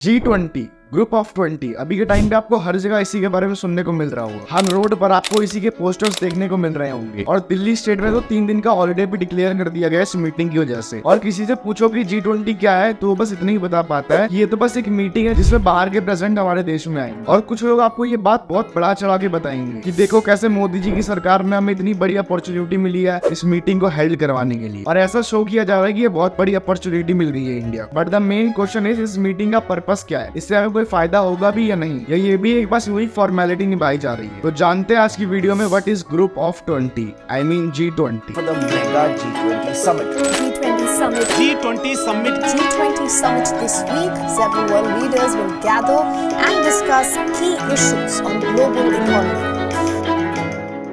G20 group of 20 अभी के time पे आपको हर जगह इसी के बारे में सुनने को मिल रहा होगा। हर रोड पर आपको इसी के पोस्टर्स देखने को मिल रहे होंगे। और दिल्ली स्टेट में तो 3 दिन का हॉलिडे भी डिक्लेयर कर दिया गया इस मीटिंग की वजह से। और किसी से पूछो कि G20 क्या है तो बस इतना ही बता पाता है, ये तो बस एक मीटिंग है जिसमें बाहर के प्रेसिडेंट हमारे देश में आएंगे। और कुछ लोग आपको ये बात बहुत बढ़ा चढ़ा के बताएंगे कि देखो कैसे मोदी जी की सरकार में हमें इतनी बड़ी अपॉर्चुनिटी मिली है इस मीटिंग को हेल्ड करवाने के लिए, और ऐसा शो किया जा रहा है कि ये बहुत बड़ी अपॉर्चुनिटी मिल गई है India. But the main question is इस मीटिंग का पर्पस क्या है, इससे हमें कोई फायदा होगा या नहीं, या ये भी एक बस वही फॉर्मेलिटी निभाई जा रही है। तो जानते हैं आज की वीडियो में what is group of 20, I mean G20। For the mega G20 summit. G20 summit. G20 summit. G20 summit this week. Several world leaders will gather and discuss key issues on global economy.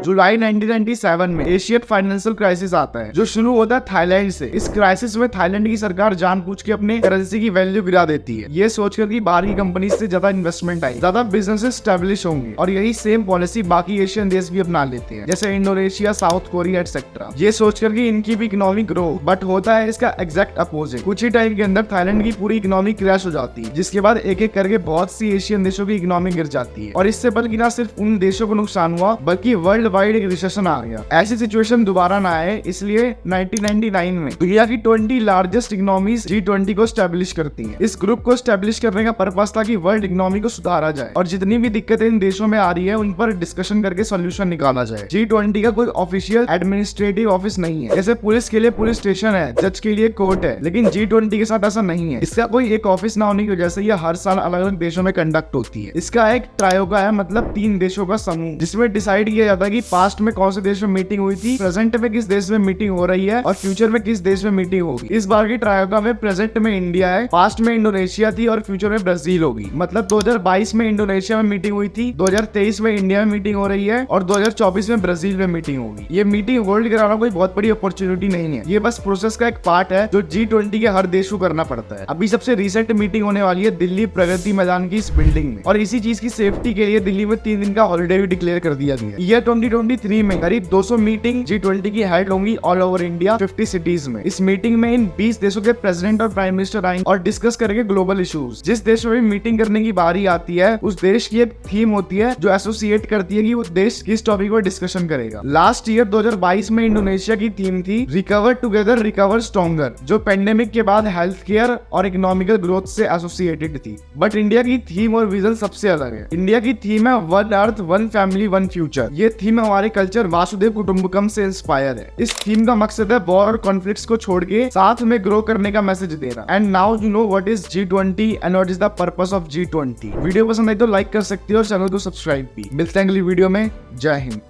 जुलाई 1997 में Asian financial crisis आता है जो शुरू होता है Thailand से। इस crisis में थाईलैंड की सरकार जानबूझ के अपने करेंसी की वैल्यू गिरा देती है, ये सोचकर कि बाहर की कंपनी से ज्यादा इन्वेस्टमेंट आई, ज्यादा बिजनेसेस स्टैब्लिश होंगे। और यही सेम पॉलिसी बाकी एशियन देश भी अपना लेते हैं, जैसे इंडोनेशिया, साउथ कोरिया एटसेट्रा, ये सोचकर कि इनकी भी इकोनॉमी ग्रो। बट होता है इसका एग्जैक्ट अपोजिट। कुछ ही टाइम के अंदर थाईलैंड की पूरी इकोनॉमी क्रैश हो जाती है, जिसके बाद एक एक करके बहुत सी एशियन देशों की इकोनॉमी गिर जाती है। और इससे बल्कि न सिर्फ उन देशों को नुकसान हुआ बल्कि वर्ल्ड वाइड एक रिसेशन आ गया। ऐसी सिचुएशन दोबारा ना आए इसलिए 1999 में दुनिया की 20 लार्जेस्ट इकोनॉमीज G20 को स्टैब्लिश करती हैं। इस ग्रुप को स्टैब्लिश करने का पर्पस था कि वर्ल्ड इकोनॉमी को सुधारा जाए और जितनी भी दिक्कतें इन देशों में आ रही है उन पर डिस्कशन करके सोल्यूशन निकाला जाए। G20 का कोई ऑफिशियल एडमिनिस्ट्रेटिव ऑफिस नहीं है, जैसे पुलिस के लिए पुलिस स्टेशन है, जज के लिए कोर्ट है, लेकिन G20 के साथ ऐसा नहीं है। इसका कोई एक ऑफिस ना होने की वजह से ये हर साल अलग अलग देशों में कंडक्ट होती है। इसका एक ट्रायोगा है, मतलब 3 देशों का समूह, जिसमें डिसाइड किया जाता है कि पास्ट में कौन से देश में मीटिंग हुई थी, प्रेजेंट में किस देश में मीटिंग हो रही है और फ्यूचर में किस देश में मीटिंग होगी। इस बार की ट्रायोगा में प्रेजेंट में इंडिया है, पास्ट में इंडोनेशिया थी और फ्यूचर में ब्राजील होगी। मतलब 2022 में इंडोनेशिया में मीटिंग हुई थी, 2023 में इंडिया में मीटिंग हो रही है और 2024 में ब्राजील में मीटिंग होगी। ये मीटिंग वर्ल्ड कराना कोई बहुत बड़ी अपॉर्चुनिटी नहीं है, ये बस प्रोसेस का एक पार्ट है जो G20 के हर देश को करना पड़ता है। अभी सबसे रिसेंट मीटिंग होने वाली है दिल्ली प्रगति मैदान की इस बिल्डिंग में, और इसी चीज की सेफ्टी के लिए दिल्ली में 3 दिन का हॉलिडे भी डिक्लेयर कर दिया गया। ईयर 2023 में करीब 200 मीटिंग G20 की हेल्ड होंगी ऑल ओवर इंडिया 50 सिटीज में। इस मीटिंग में इन 20 देशों के प्रेसिडेंट और प्राइम मिनिस्टर आएंगे और डिस्कस करेंगे ग्लोबल इश्यूज। जिस देश में भी मीटिंग करने की बारी आती है उस देश की एक थीम होती है जो एसोसिएट करती है कि वो देश किस टॉपिक पर डिस्कशन करेगा। लास्ट ईयर 2022 में इंडोनेशिया की थीम थी रिकवर टुगेदर रिकवर स्ट्रॉन्गर, जो पेंडेमिक के बाद हेल्थ केयर और इकोनॉमिकल ग्रोथ से एसोसिएटेड थी। बट इंडिया की थीम और विजन सबसे अलग है। इंडिया की थीम है one earth one family one future. ये थीम हमारे कल्चर वासुदेव कुटुंबकम से इंस्पायर है। इस थीम का मकसद है वॉर और कॉन्फ्लिक्ट्स को छोड़ के साथ में ग्रो करने का मैसेज देना। And now you know what is G20 and what is the purpose of G20। Video पसंद आई तो लाइक कर सकती हो और चैनल को सब्सक्राइब भी। मिलते हैं अगली वीडियो में। जय हिंद।